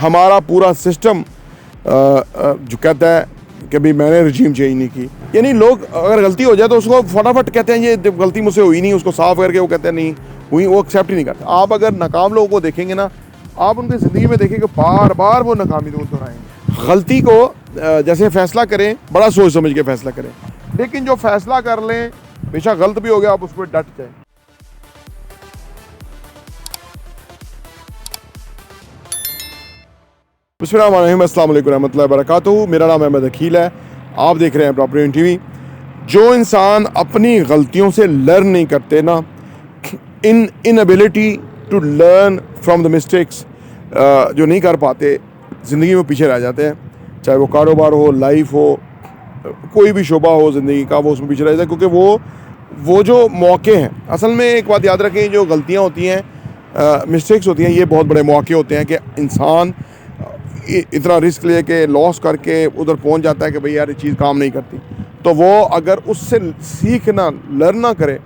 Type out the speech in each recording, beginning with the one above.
हमारा पूरा सिस्टम जो कहता है कि भाई मैंने रजीम चेंज नहीं की, यानी लोग अगर गलती हो जाए तो उसको फटाफट कहते हैं ये गलती मुझसे हुई नहीं, उसको साफ करके वो कहते हैं नहीं हुई, वो एक्सेप्ट ही नहीं करते। आप अगर नाकाम लोगों को देखेंगे ना, आप उनकी ज़िंदगी में देखेंगे बार बार वो नाकामी दोहराएंगे। गलती को जैसे फ़ैसला करें, बड़ा सोच समझ के फ़ैसला करें, लेकिन जो फ़ैसला कर लें बेशक गलत भी हो गया, आप उस पर डट जाएं। बिस्मिल्लाहिर्रहमानिर्रहीम, अस्सलाम वालेकुम रहमतुल्लाहि व बरकातुहू। मेरा नाम अहमद अकील है, आप देख रहे हैं प्रॉपर्टी टीवी। जो इंसान अपनी गलतियों से लर्न नहीं करते ना, inability to learn from the mistakes, जो नहीं कर पाते, ज़िंदगी में पीछे रह जाते हैं। चाहे वो कारोबार हो, लाइफ हो, कोई भी शोबा हो ज़िंदगी का, वो उसमें पीछे रह जाता है, क्योंकि वो जो मौके हैं, असल में एक बात याद रखें, जो गलतियाँ होती हैं, मिस्टेक्स होती हैं, ये बहुत बड़े मौके होते हैं कि इंसान इतना रिस्क ले के लॉस करके उधर पहुंच जाता है कि भाई यार ये चीज़ काम नहीं करती। तो वो अगर उससे सीखना, लर्न ना करे,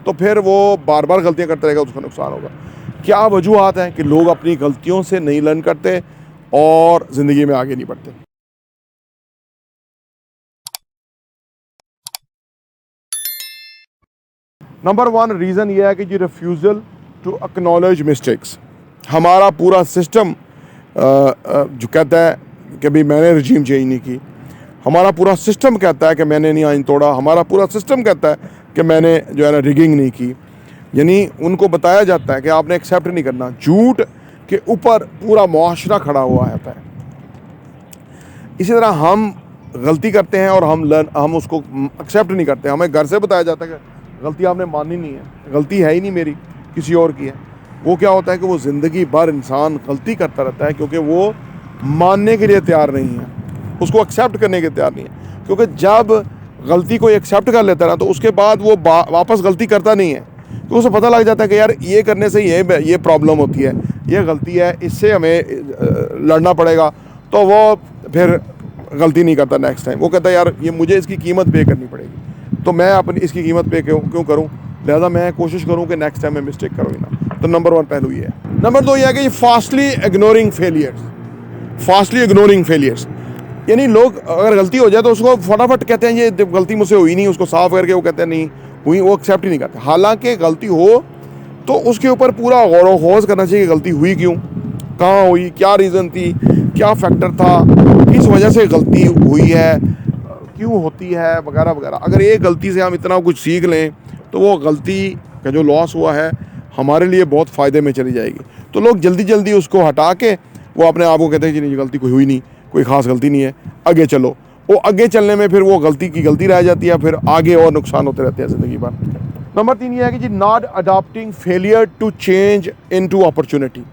तो फिर वो बार बार गलतियां करता रहेगा, उसका नुकसान होगा। क्या वजूहत हैं कि लोग अपनी गलतियों से नहीं लर्न करते और ज़िंदगी में आगे नहीं बढ़ते? नंबर 1 रीज़न ये है कि जी रिफ्यूज़ल टू एक्नॉलेज मिस्टेक्स। हमारा पूरा सिस्टम जो कहता है कि भाई मैंने रजीम चेंज नहीं की, हमारा पूरा सिस्टम कहता है कि मैंने नहीं आइन तोड़ा, हमारा पूरा सिस्टम कहता है कि मैंने जो है ना रिगिंग नहीं की। यानी उनको बताया जाता है कि आपने एक्सेप्ट नहीं करना। झूठ के ऊपर पूरा मुआशरा खड़ा हुआ है। इसी तरह हम गलती करते हैं और हम उसको एक्सेप्ट नहीं करते। हमें घर से बताया जाता है कि गलती आपने माननी नहीं है, गलती है ही नहीं मेरी, किसी और की है। वो क्या होता है कि वो ज़िंदगी भर इंसान गलती करता रहता है, क्योंकि वो मानने के लिए तैयार नहीं है, उसको एक्सेप्ट करने के तैयार नहीं है। क्योंकि जब गलती को एक्सेप्ट कर लेता है ना, तो उसके बाद वो वापस गलती करता नहीं है, क्योंकि उसे पता लग जाता है कि यार ये करने से ये प्रॉब्लम होती है, ये गलती है, इससे हमें लड़ना पड़ेगा। तो वो फिर गलती नहीं करता नेक्स्ट टाइम। वो कहता है यार ये मुझे इसकी कीमत पे करनी पड़ेगी, तो मैं अपनी इसकी कीमत पे क्यों करूँ, लिहाजा मैं कोशिश करूँ कि नेक्स्ट टाइम मैं मिस्टेक करूँ ही ना। तो नंबर 1 पहलू ये है। नंबर 2 ये है कि फास्टली इग्नोरिंग फेलियर्स, यानी लोग अगर गलती हो जाए तो उसको फटाफट कहते हैं ये गलती मुझसे हुई नहीं, उसको साफ करके वो कहते हैं नहीं हुई, वो एक्सेप्ट ही नहीं करते। हालांकि गलती हो तो उसके ऊपर पूरा गौर व खौज करना चाहिए कि गलती हुई क्यों, कहाँ हुई, क्या रीज़न थी, क्या फैक्टर था, किस वजह से गलती हुई है, क्यों होती है, वगैरह वगैरह। अगर एक गलती से हम इतना कुछ सीख लें तो वो गलती का जो लॉस हुआ है हमारे लिए बहुत फ़ायदे में चली जाएगी। तो लोग जल्दी जल्दी उसको हटा के वो अपने आप को कहते हैं कि नहीं गलती कोई हुई नहीं, कोई ख़ास गलती नहीं है, आगे चलो। वो आगे चलने में फिर वो गलती की गलती रह जाती है, फिर आगे और नुकसान होते रहते हैं ज़िंदगी भर। नंबर 3 ये है कि जी not adopting failure to change into opportunity.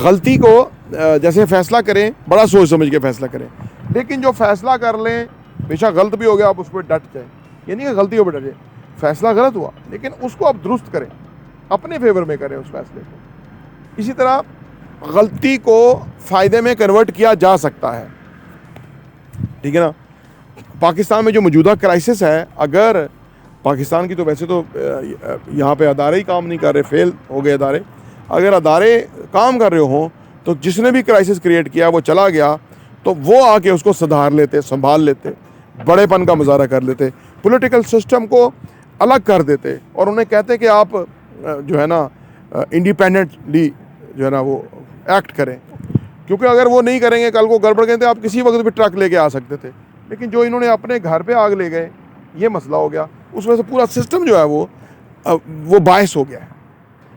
गलती को जैसे फ़ैसला करें, बड़ा सोच समझ के फ़ैसला करें, लेकिन जो फ़ैसला कर लें बेशक गलत भी हो गया, आप उस पर डट जाएँ। ये नहीं कि गलतियों पर डट जाए, फ़ैसला गलत हुआ लेकिन उसको आप दुरुस्त करें, अपने फेवर में करें उस फैसले को। इसी तरह गलती को फ़ायदे में कन्वर्ट किया जा सकता है, ठीक है ना। पाकिस्तान में जो मौजूदा क्राइसिस है, अगर पाकिस्तान की तो वैसे तो यहाँ पे अदारे ही काम नहीं कर रहे, फेल हो गए अदारे। अगर अदारे काम कर रहे हों तो जिसने भी क्राइसिस क्रिएट किया वो चला गया, तो वो आके उसको सुधार लेते, संभाल लेते, बड़ेपन का मुजाहरा कर लेते, पॉलिटिकल सिस्टम को अलग कर देते और उन्हें कहते कि आप जो है ना इंडिपेंडेंटली जो है ना वो एक्ट करें। क्योंकि अगर वो नहीं करेंगे, कल को गड़बड़ कहते आप किसी वक्त भी ट्रक लेके आ सकते थे, लेकिन जो इन्होंने अपने घर पे आग ले गए, ये मसला हो गया। उस वजह से पूरा सिस्टम जो है वो बायस हो गया है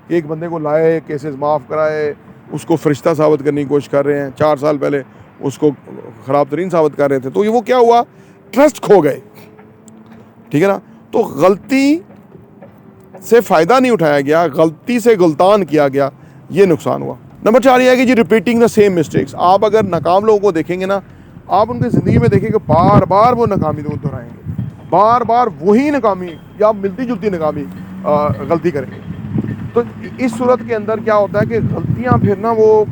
कि एक बंदे को लाए, केसेस माफ़ कराए, उसको फरिश्ता साबित करने की कोशिश कर रहे हैं। 4 साल पहले उसको ख़राब तरीन साबित कर रहे थे, तो ये वो क्या हुआ, ट्रस्ट खो गए, ठीक है ना। तो गलती से फ़ायदा नहीं उठाया गया, गलती से गुलतान किया गया, ये नुकसान हुआ। नंबर 4 ये है कि जी रिपीटिंग द सेम मिस्टेक्स। आप अगर नाकाम लोगों को देखेंगे ना, आप उनकी ज़िंदगी में देखेंगे बार बार वो नाकामी दोहराएंगे, बार बार वही नाकामी या मिलती जुलती नाकामी गलती करेंगे। तो इस सूरत के अंदर क्या होता है कि गलतियाँ फिर ना वो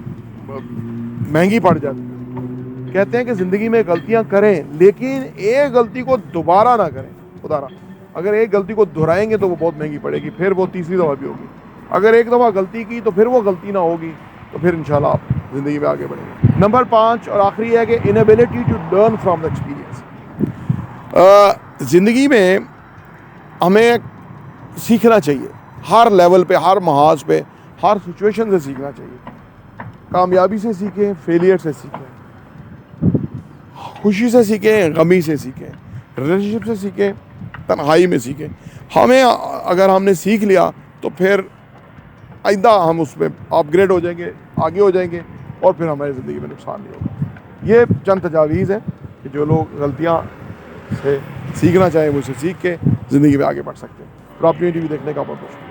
महंगी पड़ जाती हैं। कहते हैं कि ज़िंदगी में गलतियाँ करें, लेकिन एक गलती को दोबारा ना करें। खुदा अगर एक गलती को दोहराएंगे तो वो बहुत महंगी पड़ेगी, फिर वो तीसरी दफ़ा भी होगी। अगर एक दफ़ा गलती की तो फिर वो गलती ना होगी, तो फिर इंशाल्लाह आप ज़िंदगी में आगे बढ़ेंगे। नंबर 5 और आखिरी है कि inability to learn from the experience. ज़िंदगी में हमें सीखना चाहिए, हर लेवल पे, हर महाज पे, हर सिचुएशन से सीखना चाहिए। कामयाबी से सीखें, फेलियर से सीखें, खुशी से सीखें, गमी से सीखें, रिलेशनशिप से सीखें, तन्हाई में सीखें। हमें अगर हमने सीख लिया तो फिर आइंदा हम उसमें अपग्रेड हो जाएंगे, आगे हो जाएंगे और फिर हमारी ज़िंदगी में नुकसान नहीं होगा। ये चंद तजावीज़ हैं कि जो लोग गलतियाँ से सीखना चाहें वो उसे सीख के ज़िंदगी में आगे बढ़ सकते हैं। और अपनी टीवी देखने का बहुत बहुत शुक्रिया।